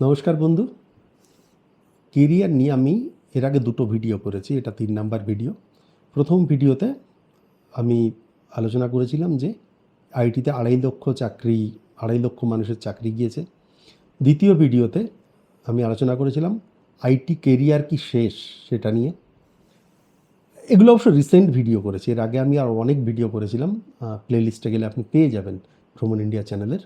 নমস্কার বন্ধু। কেরিয়ার নিয়ে আমি এর আগে দুটো ভিডিও করেছি, এটা 3 নাম্বার ভিডিও। প্রথম ভিডিওতে আমি আলোচনা করেছিলাম যে আইটিতে 2.5 লক্ষ মানুষের চাকরি গিয়েছে। দ্বিতীয় ভিডিওতে আমি আলোচনা করেছিলাম আইটি কেরিয়ার কি শেষ সেটা নিয়ে। এগুলো অবশ্য রিসেন্ট ভিডিও করেছি, এর আগে আমি আরও অনেক ভিডিও করেছিলাম, প্লেলিস্টে গেলে আপনি পেয়ে যাবেন ভ্রমণ ইন্ডিয়া চ্যানেলের।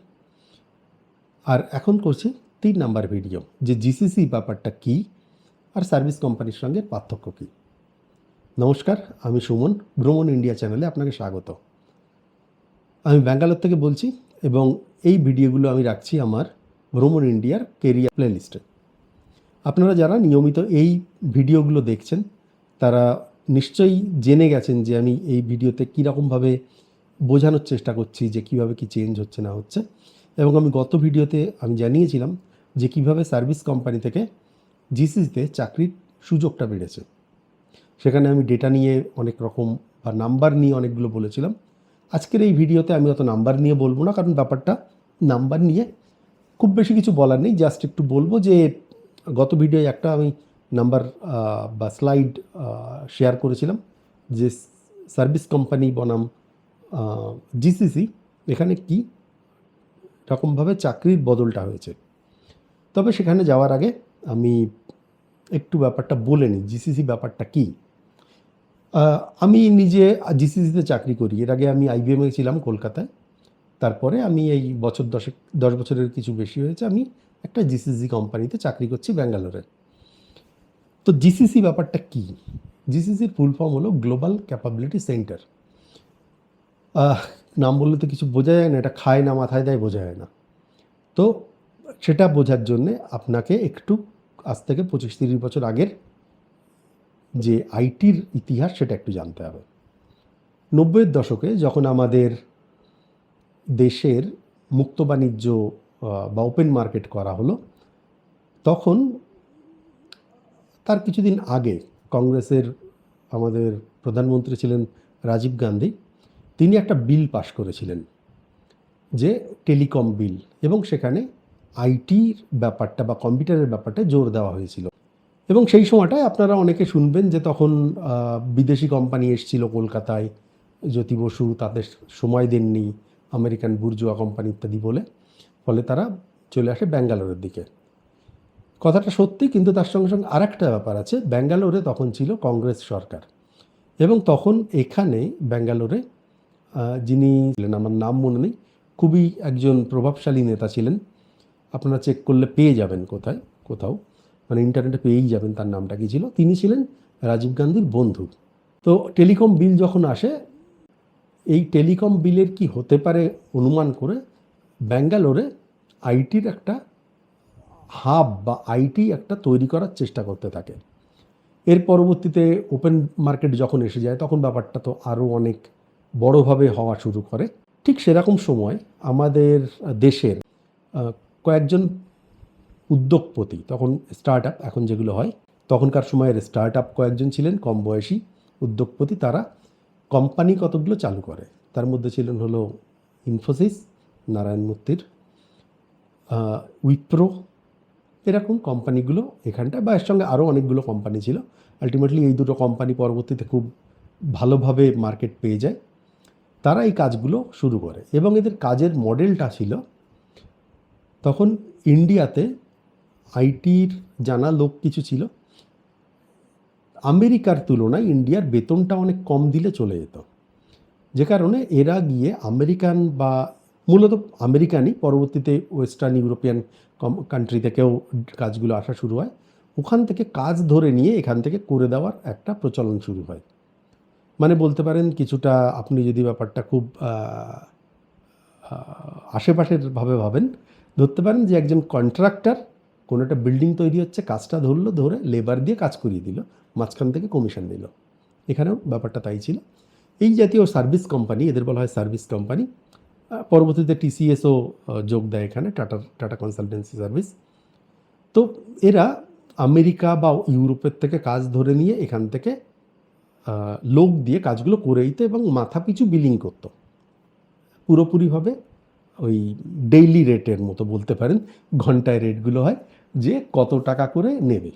আর এখন করছি 3 নাম্বার ভিডিও, যে জিসিসি ব্যাপারটা কী আর সার্ভিস কোম্পানির সঙ্গে পার্থক্য কী। নমস্কার, আমি সুমন, ভ্রমণ ইন্ডিয়া চ্যানেলে আপনাকে স্বাগত। আমি ব্যাঙ্গালোর থেকে বলছি এবং এই ভিডিওগুলো আমি রাখছি আমার ভ্রমণ ইন্ডিয়ার কেরিয়ার প্লেলিস্টে। আপনারা যারা নিয়মিত এই ভিডিওগুলো দেখছেন তারা নিশ্চয়ই জেনে গেছেন যে আমি এই ভিডিওতে কীরকমভাবে বোঝানোর চেষ্টা করছি যে কীভাবে কী চেঞ্জ হচ্ছে না হচ্ছে। এবং আমি গত ভিডিওতে আমি জানিয়েছিলাম যে কীভাবে সার্ভিস কোম্পানি থেকে জিসিসিতে চাকরির সুযোগটা বেড়েছে। সেখানে আমি ডেটা নিয়ে অনেক রকম বা নাম্বার নিয়ে অনেকগুলো বলেছিলাম। আজকের এই ভিডিওতে আমি অত নাম্বার নিয়ে বলবো না, কারণ ব্যাপারটা নাম্বার নিয়ে খুব বেশি কিছু বলার নেই। জাস্ট একটু বলবো যে গত ভিডিওয় একটা আমি নাম্বার বা স্লাইড শেয়ার করেছিলাম যে সার্ভিস কোম্পানি বনাম জিসিসি এখানে কী রকমভাবে চাকরির বদলটা হয়েছে। তবে সেখানে যাওয়ার আগে আমি একটু ব্যাপারটা বলে নিই, জিসিসি ব্যাপারটা কী। আমি নিজে জিসিসিতে চাকরি করি। এর আগে আমি আইবিএমে ছিলাম কলকাতায়। তারপরে আমি এই 10 বছরের কিছু বেশি হয়েছে আমি একটা জিসিসি কোম্পানিতে চাকরি করছি ব্যাঙ্গালোরে। তো জিসিসি ব্যাপারটা কী? জিসিসির ফুল ফর্ম হলো গ্লোবাল ক্যাপাবিলিটি সেন্টার। নাম বললে তো কিছু বোঝা যায় না, এটা খায় না মাথায় দেয় বোঝা যায় না। তো সেটা বোঝার জন্যে আপনাকে একটু আজ থেকে 25-30 বছর আগের যে আইটির ইতিহাস সেটা একটু জানতে হবে। 90-এর দশকে যখন আমাদের দেশের মুক্ত বাণিজ্য বা ওপেন মার্কেট করা হলো, তখন তার কিছুদিন আগে কংগ্রেসের আমাদের প্রধানমন্ত্রী ছিলেন রাজীব গান্ধী। তিনি একটা বিল পাশ করেছিলেন যে টেলিকম বিল, এবং সেখানে আইটির ব্যাপারটা বা কম্পিউটারের ব্যাপারটা জোর দেওয়া হয়েছিল। এবং সেই সময়টায় আপনারা অনেকে শুনবেন যে তখন বিদেশি কোম্পানি এসেছিল কলকাতায়, জ্যোতি বসু তাদের সময় দেননি, আমেরিকান বুর্জোয়া কোম্পানি ইত্যাদি বলে, ফলে তারা চলে আসে ব্যাঙ্গালোরের দিকে। কথাটা সত্যি, কিন্তু তার সঙ্গে সঙ্গে আরেকটা ব্যাপার আছে। ব্যাঙ্গালোরে তখন ছিল কংগ্রেস সরকার, এবং তখন এখানে ব্যাঙ্গালোরে যিনি ছিলেন, আমার নাম মনে নেই, খুবই একজন প্রভাবশালী নেতা ছিলেন। আপনারা চেক করলে পেয়ে যাবেন কোথাও, মানে ইন্টারনেটে পেয়েই যাবেন তার নামটা কী ছিল। তিনি ছিলেন রাজীব গান্ধীর বন্ধু। তো টেলিকম বিল যখন আসে, এই টেলিকম বিলের কি হতে পারে অনুমান করে ব্যাঙ্গালোরে আইটির একটা হাব বা আইটি একটা তৈরি করার চেষ্টা করতে থাকে। এর পরবর্তীতে ওপেন মার্কেট যখন এসে যায় তখন ব্যাপারটা তো আরও অনেক বড়োভাবে হওয়া শুরু করে। ঠিক সেরকম সময় আমাদের দেশের কয়েকজন উদ্যোগপতি, তখন স্টার্ট আপ এখন যেগুলো হয়, তখনকার সময়ের স্টার্ট আপ কয়েকজন ছিলেন কম বয়সী উদ্যোগপতি। তারা কোম্পানি কতগুলো চালু করে। তার মধ্যে ছিলেন হলো ইনফোসিস, নারায়ণ মূর্তির, উইপ্রো, এরকম কোম্পানিগুলো এখানটায়, বা এর সঙ্গে আরও অনেকগুলো কোম্পানি ছিল। আলটিমেটলি এই দুটো কোম্পানি পরবর্তীতে খুব ভালোভাবে মার্কেট পেয়ে যায়। তারা এই কাজগুলো শুরু করে, এবং এদের কাজের মডেলটা ছিল, তখন ইন্ডিয়াতে আইটির জানা লোক কিছু ছিল। আমেরিকার তুলনায় ইন্ডিয়ার বেতনটা অনেক কম দিলে চলে যেত, যে কারণে এরা গিয়ে আমেরিকান বা মূলত আমেরিকানই, পরবর্তীতে ওয়েস্টার্ন ইউরোপিয়ান কান্ট্রি থেকেও কাজগুলো আসা শুরু হয়। ওখান থেকে কাজ ধরে নিয়ে এখান থেকে করে দেওয়ার একটা প্রচলন শুরু হয়। মানে বলতে পারেন কিছুটা, আপনি যদি ব্যাপারটা খুব আশেপাশের ভাবে ভাবেন, ধরতে পারেন যে একজন কন্ট্রাক্টর, কোনো একটা বিল্ডিং তৈরি হচ্ছে, কাজটা ধরে লেবার দিয়ে কাজ করিয়ে দিল, মাঝখান থেকে কমিশন দিল। এখানেও ব্যাপারটা তাই ছিল। এই জাতীয় সার্ভিস কোম্পানি, এদের বলা হয় সার্ভিস কোম্পানি। পরবর্তীতে টিসিএসও যোগ দেয় এখানে, টাটা কনসালটেন্সি সার্ভিস। তো এরা আমেরিকা বা ইউরোপের থেকে কাজ ধরে নিয়ে এখান থেকে লোক দিয়ে কাজগুলো করে দিত, এবং মাথা পিছু বিলিং করতো পুরোপুরিভাবে ওই ডেইলি রেটের মতো বলতে পারেন, ঘন্টায় রেটগুলো হয়। যে কত টাকা করে নেবে।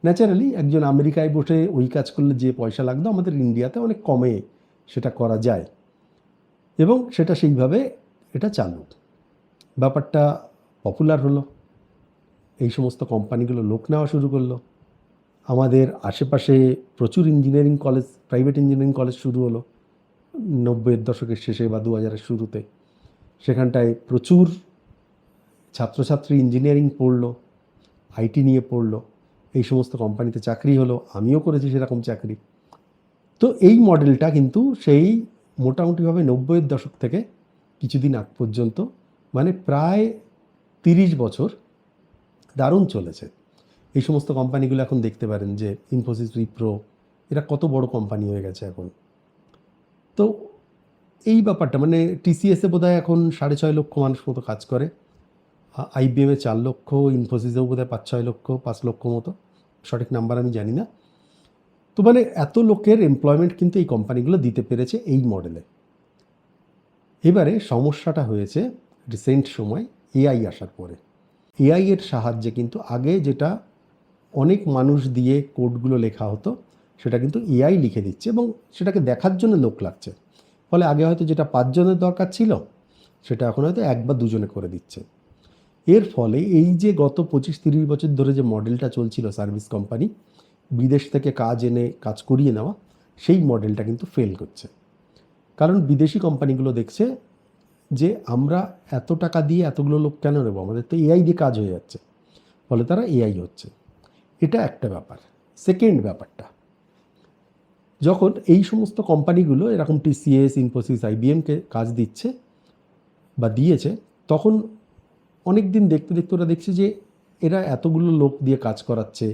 ন্যাচারালি একজন আমেরিকায় বসে ওই কাজ করলে যে পয়সা লাগতো আমাদের ইন্ডিয়াতে অনেক কমে সেটা করা যায়, এবং সেটা সেইভাবে এটা চালু। ব্যাপারটা পপুলার হলো, এই সমস্ত কোম্পানিগুলো লোক নেওয়া শুরু করলো। আমাদের আশেপাশে প্রচুর engineering college, private engineering college শুরু হলো 90-এর দশকের শেষে বা 2000-এর শুরুতে। সেখানটায় প্রচুর ছাত্রছাত্রী ইঞ্জিনিয়ারিং পড়লো, আইটি নিয়ে পড়লো, এই সমস্ত কোম্পানিতে চাকরি হলো, আমিও করেছি সেরকম চাকরি। তো এই মডেলটা কিন্তু সেই মোটামুটিভাবে 90-এর দশক থেকে কিছুদিন আগ পর্যন্ত, মানে প্রায় 30 বছর দারুণ চলেছে। এই সমস্ত কোম্পানিগুলো এখন দেখতে পারেন যে ইনফোসিস, উইপ্রো, এরা কত বড় কোম্পানি হয়ে গেছে এখন। তো এই ব্যাপারটা মানে টিসিএসে বোধহয় এখন 6.5 লক্ষ মানুষ মতো কাজ করে, আইবিএমে 4 লক্ষ, ইনফোসিসেও বোধহয় 5-6 লক্ষ, 5 লক্ষ মতো, সঠিক নাম্বার আমি জানি না। তো মানে এত লোকের এমপ্লয়মেন্ট কিন্তু এই কোম্পানিগুলো দিতে পেরেছে এই মডেলে। এবারে সমস্যাটা হয়েছে রিসেন্ট সময় এআই আসার পরে। এআই এর সাহায্যে কিন্তু আগে যেটা অনেক মানুষ দিয়ে কোডগুলো লেখা হতো সেটা কিন্তু এআই লিখে দিচ্ছে, এবং সেটাকে দেখার জন্য লোক লাগছে। ফলে আগে হয়তো যেটা 5 জনের দরকার ছিল সেটা এখন হয়তো 1 বা 2 জনে করে দিচ্ছে। এর ফলে এই যে গত 25-30 বছর ধরে যে মডেলটা চলছিল সার্ভিস কোম্পানি, বিদেশ থেকে কাজ এনে কাজ করিয়ে নেওয়া, সেই মডেলটা কিন্তু ফেল করছে। কারণ বিদেশি কোম্পানিগুলো দেখছে যে আমরা এত টাকা দিয়ে এতগুলো লোক কেন নেবো, আমাদের তো এআই দিয়ে কাজ হয়ে যাচ্ছে, ফলে তারা এআই হচ্ছে। এটা একটা ব্যাপার। সেকেন্ড ব্যাপারটা, যখন এই সমস্ত কোম্পানিগুলো এরকম টিসিএস, ইনফোসিস, আইবিএমকে কাজ দিচ্ছে বা দিয়েছে, তখন অনেক দিন দেখতে দেখতে ওরা দেখছে যে এরা এতগুলো লোক দিয়ে কাজ করাচ্ছে,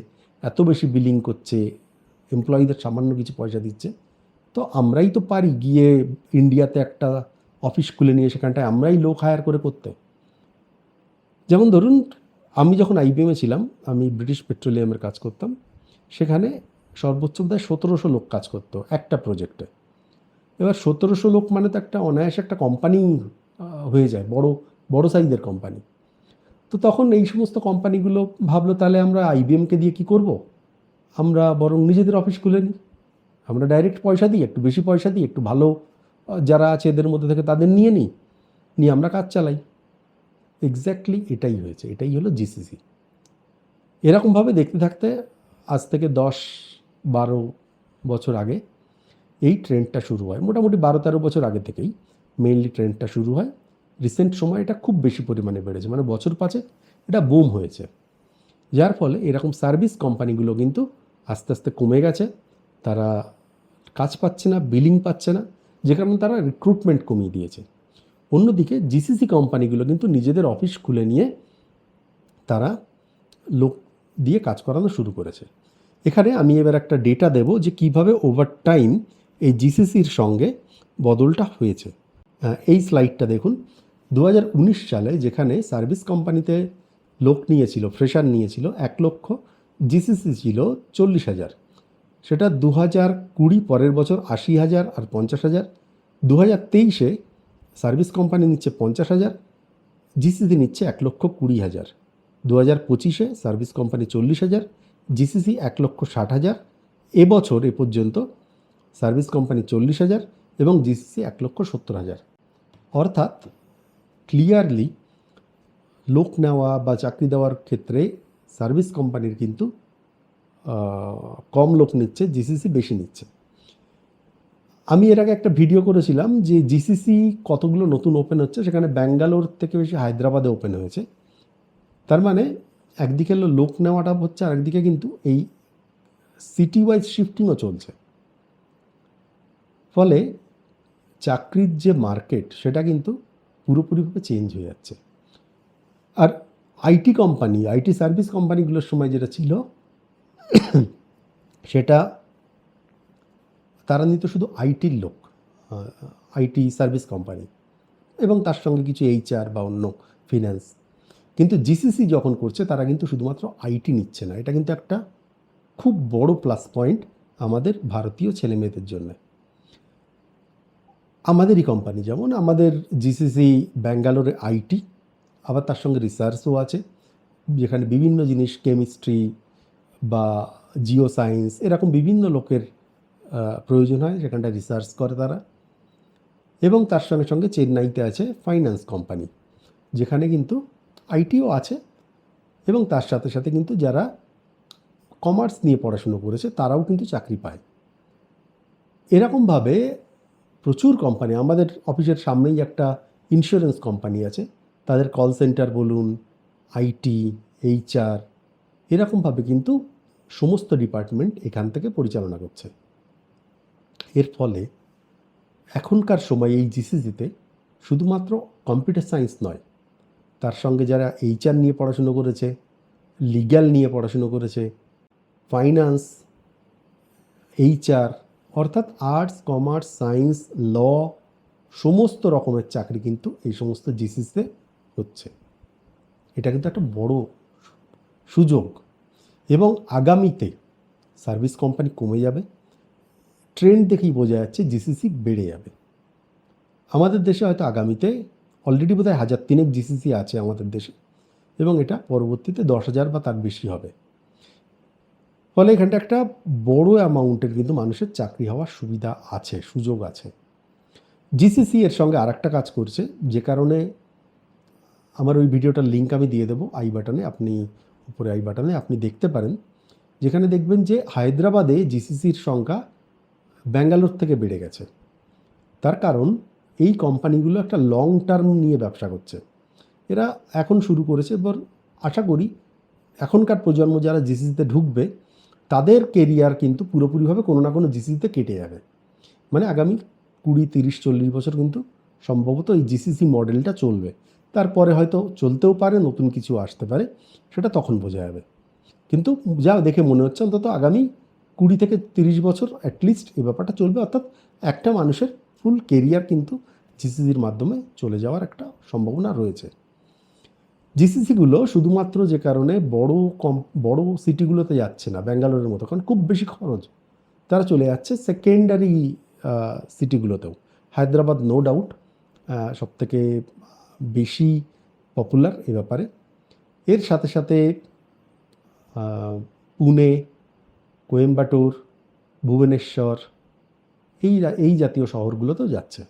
এত বেশি বিলিং করছে, এমপ্লয়ীদের সামান্য কিছু পয়সা দিচ্ছে, তো আমরাই তো পারি গিয়ে ইন্ডিয়াতে একটা অফিস খুলে নিয়ে সেখানটায় আমরাই লোক হায়ার করে করতে। যেমন ধরুন, আমি যখন আইবিএমে ছিলাম, আমি ব্রিটিশ পেট্রোলিয়ামের কাজ করতাম, সেখানে সর্বোচ্চ বোধহয় 1700 লোক কাজ করতো একটা প্রজেক্টে। এবার 1700 লোক মানে তো একটা অনায়াসে একটা কোম্পানি হয়ে যায়, বড় বড় সাইজের কোম্পানি। তো তখন এই সমস্ত কোম্পানিগুলো ভাবলো তাহলে আমরা আইবিএমকে দিয়ে কি করব, আমরা বরং নিজেদের অফিস খুলে নিই, আমরা ডাইরেক্ট পয়সা দিই, একটু বেশি পয়সা দিই, একটু ভালো যারা আছে এদের মধ্যে থেকে তাদের নিয়ে নিয়ে আমরা কাজ চালাই। এক্স্যাক্টলি এটাই হয়েছে, এটাই হলো জিসিসি। এরকমভাবে দেখতে থাকতে আজ থেকে 10-12 বছর আগে এই ট্রেন্ডটা শুরু হয়, মোটামুটি 12-13 বছর আগে থেকেই মেইনলি ট্রেন্ডটা শুরু হয়। রিসেন্ট সময় এটা খুব বেশি পরিমাণে বেড়েছে, মানে বছর 5 এটা বুম হয়েছে, যার ফলে এরকম সার্ভিস কোম্পানিগুলো কিন্তু আস্তে আস্তে কমে গেছে। তারা কাজ পাচ্ছে না, বিলিং পাচ্ছে না, যে কারণে তারা রিক্রুটমেন্ট কমিয়ে দিয়েছে। অন্যদিকে জিসিসি কোম্পানিগুলো কিন্তু নিজেদের অফিস খুলে নিয়ে তারা লোক দিয়ে কাজ করানো শুরু করেছে। এখানে আমি এবার একটা ডেটা দেব যে কিভাবে ওভার টাইম এই জিসিসির সঙ্গে বদলটা হয়েছে। এই স্লাইডটা দেখুন, 2019 সালে যেখানে সার্ভিস কোম্পানিতে লোক নিয়েছিল, ফ্রেশার নিয়েছিল 1 লক্ষ, জিসিসি ছিল 40,000, সেটা 2020 পরের বছর 80,000 আর 50,000। 2023-এ সার্ভিস কোম্পানি নিচ্ছে 50,000, জিসিসি নিচ্ছে 1,20,000। 2025-এ সার্ভিস কোম্পানি 40,000, জিসিসি 1,60,000। এবছর এ পর্যন্ত সার্ভিস কোম্পানি 40,000 এবং জিসিসি 1,70,000। অর্থাৎ ক্লিয়ারলি লোক নেওয়া বা চাকরি দেওয়ার ক্ষেত্রে সার্ভিস কোম্পানির কিন্তু কম লোক নিচ্ছে, জিসিসি বেশি নিচ্ছে। আমি এর আগে একটা ভিডিও করেছিলাম যে জিসিসি কতগুলো নতুন ওপেন হচ্ছে, সেখানে ব্যাঙ্গালোর থেকে বেশি হায়দ্রাবাদে ওপেন হয়েছে। তার মানে একদিকে হলো লোক নেওয়াটা হচ্ছে, আর একদিকে কিন্তু এই সিটি ওয়াইজ শিফটিংও চলছে। ফলে চাকরির যে মার্কেট সেটা কিন্তু পুরোপুরিভাবে চেঞ্জ হয়ে যাচ্ছে। আর আইটি কোম্পানি, আইটি সার্ভিস কোম্পানিগুলোর সময় যেটা ছিল সেটা তারা নিত শুধু আইটির লোক, আইটি সার্ভিস কোম্পানি, এবং তার সঙ্গে কিছু এইচআর বা অন্য ফিন্যান্স। কিন্তু জিসিসি যখন করছে তারা কিন্তু শুধুমাত্র আইটি নিচ্ছে না, এটা কিন্তু একটা খুব বড় প্লাস পয়েন্ট আমাদের ভারতীয় ছেলেমেয়েদের জন্য। আমাদেরই কোম্পানি, যেমন আমাদের জিসিসি ব্যাঙ্গালোরে আইটি, আবার তার সঙ্গে রিসার্চও আছে, যেখানে বিভিন্ন জিনিস কেমিস্ট্রি বা জিও সায়েন্স এরকম বিভিন্ন লোকের প্রয়োজন হয়, সেখানটা রিসার্চ করে তারা। এবং তার সঙ্গে সঙ্গে চেন্নাইতে আছে ফাইন্যান্স কোম্পানি, যেখানে কিন্তু আইটিও আছে এবং তার সাথে সাথে কিন্তু যারা কমার্স নিয়ে পড়াশুনো করেছে তারাও কিন্তু চাকরি পায়। এরকমভাবে প্রচুর কোম্পানি, আমাদের অফিসের সামনেই একটা ইন্স্যুরেন্স কোম্পানি আছে, তাদের কল সেন্টার বলুন, আইটি, এইচআর, এরকমভাবে কিন্তু সমস্ত ডিপার্টমেন্ট এখান থেকে পরিচালনা করছে। এর ফলে এখনকার সময় এই জিসিসিতে শুধুমাত্র কম্পিউটার সায়েন্স নয়, তার সঙ্গে যারা এইচআর নিয়ে পড়াশুনো করেছে, লিগ্যাল নিয়ে পড়াশুনো করেছে, ফাইন্যান্স, এইচআর, অর্থাৎ আর্টস, কমার্স, সায়েন্স, ল, সমস্ত রকমের চাকরি কিন্তু এই সমস্ত জিসিসিতে হচ্ছে। এটা কিন্তু একটা বড় সুযোগ। এবং আগামীতে সার্ভিস কোম্পানি কমে যাবে, ট্রেন্ড দেখেই বোঝা যাচ্ছে জিসিসি বেড়ে যাবে। আমাদের দেশে হয়তো আগামীতে অলরেডি বোধহয় 1003 জিসিসি আছে আমাদের দেশে, এবং এটা পরবর্তীতে 10,000 বা তার বেশি হবে। ফলে এখানটা একটা বড় অ্যামাউন্টের কিন্তু মানুষের চাকরি হওয়ার সুবিধা আছে, সুযোগ আছে। জিসিসি এর সঙ্গে আর একটা কাজ করছে, যে কারণে আমার ওই ভিডিওটার লিঙ্ক আমি দিয়ে দেবো আই বাটনে, আপনি উপরে আই বাটনে আপনি দেখতে পারেন, যেখানে দেখবেন যে হায়দ্রাবাদে জিসিসির সংখ্যা ব্যাঙ্গালোর থেকে বেড়ে গেছে। তার কারণ এই কোম্পানিগুলো একটা লং টার্ম নিয়ে ব্যবসা করছে। এরা এখন শুরু করেছে, এবার আশা করি এখনকার প্রজন্ম যারা জিসিসিতে ঢুকবে তাদের কেরিয়ার কিন্তু পুরোপুরিভাবে কোনো না কোনো জিসিসিতে কেটে যাবে। মানে আগামী 20, 30, 40 বছর কিন্তু সম্ভবত এই জিসিসি মডেলটা চলবে। তারপরে হয়তো চলতেও পারে, নতুন কিছু আসতে পারে, সেটা তখন বোঝা যাবে। কিন্তু যা দেখে মনে হচ্ছে অন্তত আগামী 20 থেকে 30 বছর অ্যাটলিস্ট এই ব্যাপারটা চলবে। অর্থাৎ একটা মানুষের ফুল কেরিয়ার কিন্তু জিসিসির মাধ্যমে চলে যাওয়ার একটা সম্ভাবনা রয়েছে। জিসিসিগুলো শুধুমাত্র যে কারণে বড় সিটিগুলোতে যাচ্ছে না ব্যাঙ্গালোরের মতো, কারণ খুব বেশি খরচ, তারা চলে যাচ্ছে সেকেন্ডারি সিটিগুলোতেও। হায়দ্রাবাদ নো ডাউট সবথেকে বেশি পপুলার এ ব্যাপারে। এর সাথে সাথে পুনে, কোয়েম্বাটোর, ভুবনেশ্বর, এই জাতীয় শহরগুলোতেও যাচ্ছে।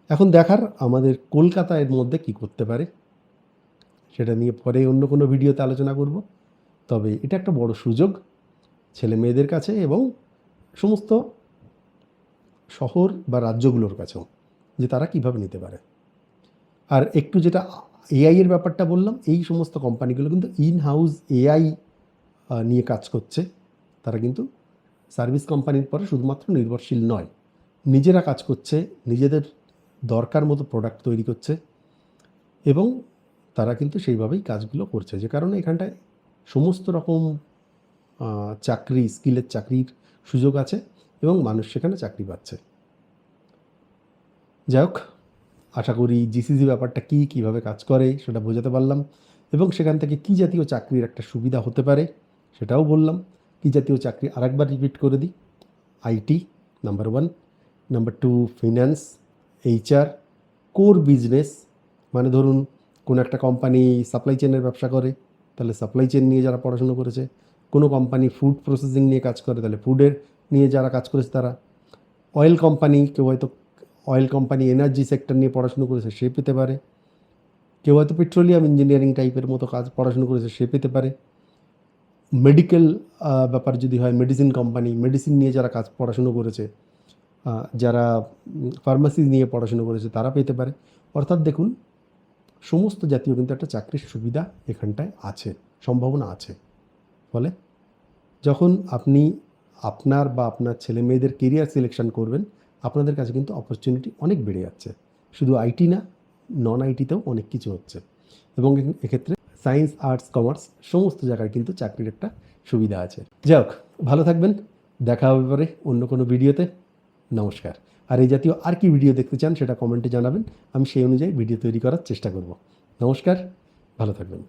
এখন দেখার আমাদের কলকাতা এর মধ্যে কি করতে পারে, সেটা নিয়ে পরে অন্য কোনো ভিডিওতে আলোচনা করব। তবে এটা একটা বড় সুযোগ ছেলে মেয়েদের কাছে এবং সমস্ত শহর বা রাজ্যগুলোর কাছেও, যে তারা কিভাবে নিতে পারে। আর একটু যেটা এআই এর ব্যাপারটা বললাম, এই সমস্ত কোম্পানিগুলো কিন্তু ইন হাউস এআই নিয়ে কাজ করছে। তারা কিন্তু সার্ভিস কোম্পানির পরে শুধুমাত্র নির্ভরশীল নয়, নিজেরা কাজ করছে, নিজেদের দরকার মতো প্রোডাক্ট তৈরি করছে এবং তারা কিন্তু সেইভাবেই কাজগুলো করছে, যে কারণে এখানটায় সমস্ত রকম চাকরি, স্কিলের চাকরির সুযোগ আছে এবং মানুষ সেখানে চাকরি পাচ্ছে। যাই হোক, আশা করি জিসিসি ব্যাপারটা কীভাবে কাজ করে সেটা বোঝাতে পারলাম, এবং সেখান থেকে কী জাতীয় চাকরির একটা সুবিধা হতে পারে সেটাও বললাম। কী জাতীয় চাকরি আরেকবার রিপিট করে দিই: IT number 1, number 2 finance, HR, core business, মানে ধরুন কোনো একটা কোম্পানি সাপ্লাই চেনের ব্যবসা করে, তাহলে সাপ্লাই চেন নিয়ে যারা পড়াশুনো করেছে। কোনো কোম্পানি ফুড প্রসেসিং নিয়ে কাজ করে, তাহলে ফুডের নিয়ে যারা কাজ করেছে তারা। অয়েল কোম্পানি, কেউ হয়তো অয়েল কোম্পানি এনার্জি সেক্টর নিয়ে পড়াশুনো করেছে, সে পেতে পারে। কেউ হয়তো পেট্রোলিয়াম ইঞ্জিনিয়ারিং টাইপের মতো কাজ পড়াশুনো করেছে, সে পেতে পারে। মেডিকেল ব্যাপার যদি হয়, মেডিসিন কোম্পানি, মেডিসিন নিয়ে যারা পড়াশুনো করেছে, যারা ফার্মাসি নিয়ে পড়াশুনো করেছে তারা পেতে পারে। অর্থাৎ দেখুন, সমস্ত জাতীয় কিন্তু একটা চাকরির সুবিধা এখানটায় আছে, সম্ভাবনা আছে। ফলে যখন আপনি আপনার বা আপনার ছেলে মেয়েদের কেরিয়ার সিলেকশন করবেন, আপনাদের কাছে কিন্তু অপরচুনিটি অনেক বেড়ে যাচ্ছে। শুধু আইটি না, নন আইটিতেও অনেক কিছু হচ্ছে, এবং এক্ষেত্রে সায়েন্স, আর্টস, কমার্স সমস্ত জায়গায় কিন্তু চাকরির একটা সুবিধা আছে। যাই হোক, ভালো থাকবেন, দেখা হবে পরে অন্য কোনো ভিডিওতে। নমস্কার। আর এই জাতীয় আর কি ভিডিও দেখতে চান সেটা কমেন্টে জানাবেন, আমি সেই অনুযায়ী ভিডিও তৈরি করার চেষ্টা করব। নমস্কার, ভালো থাকবেন।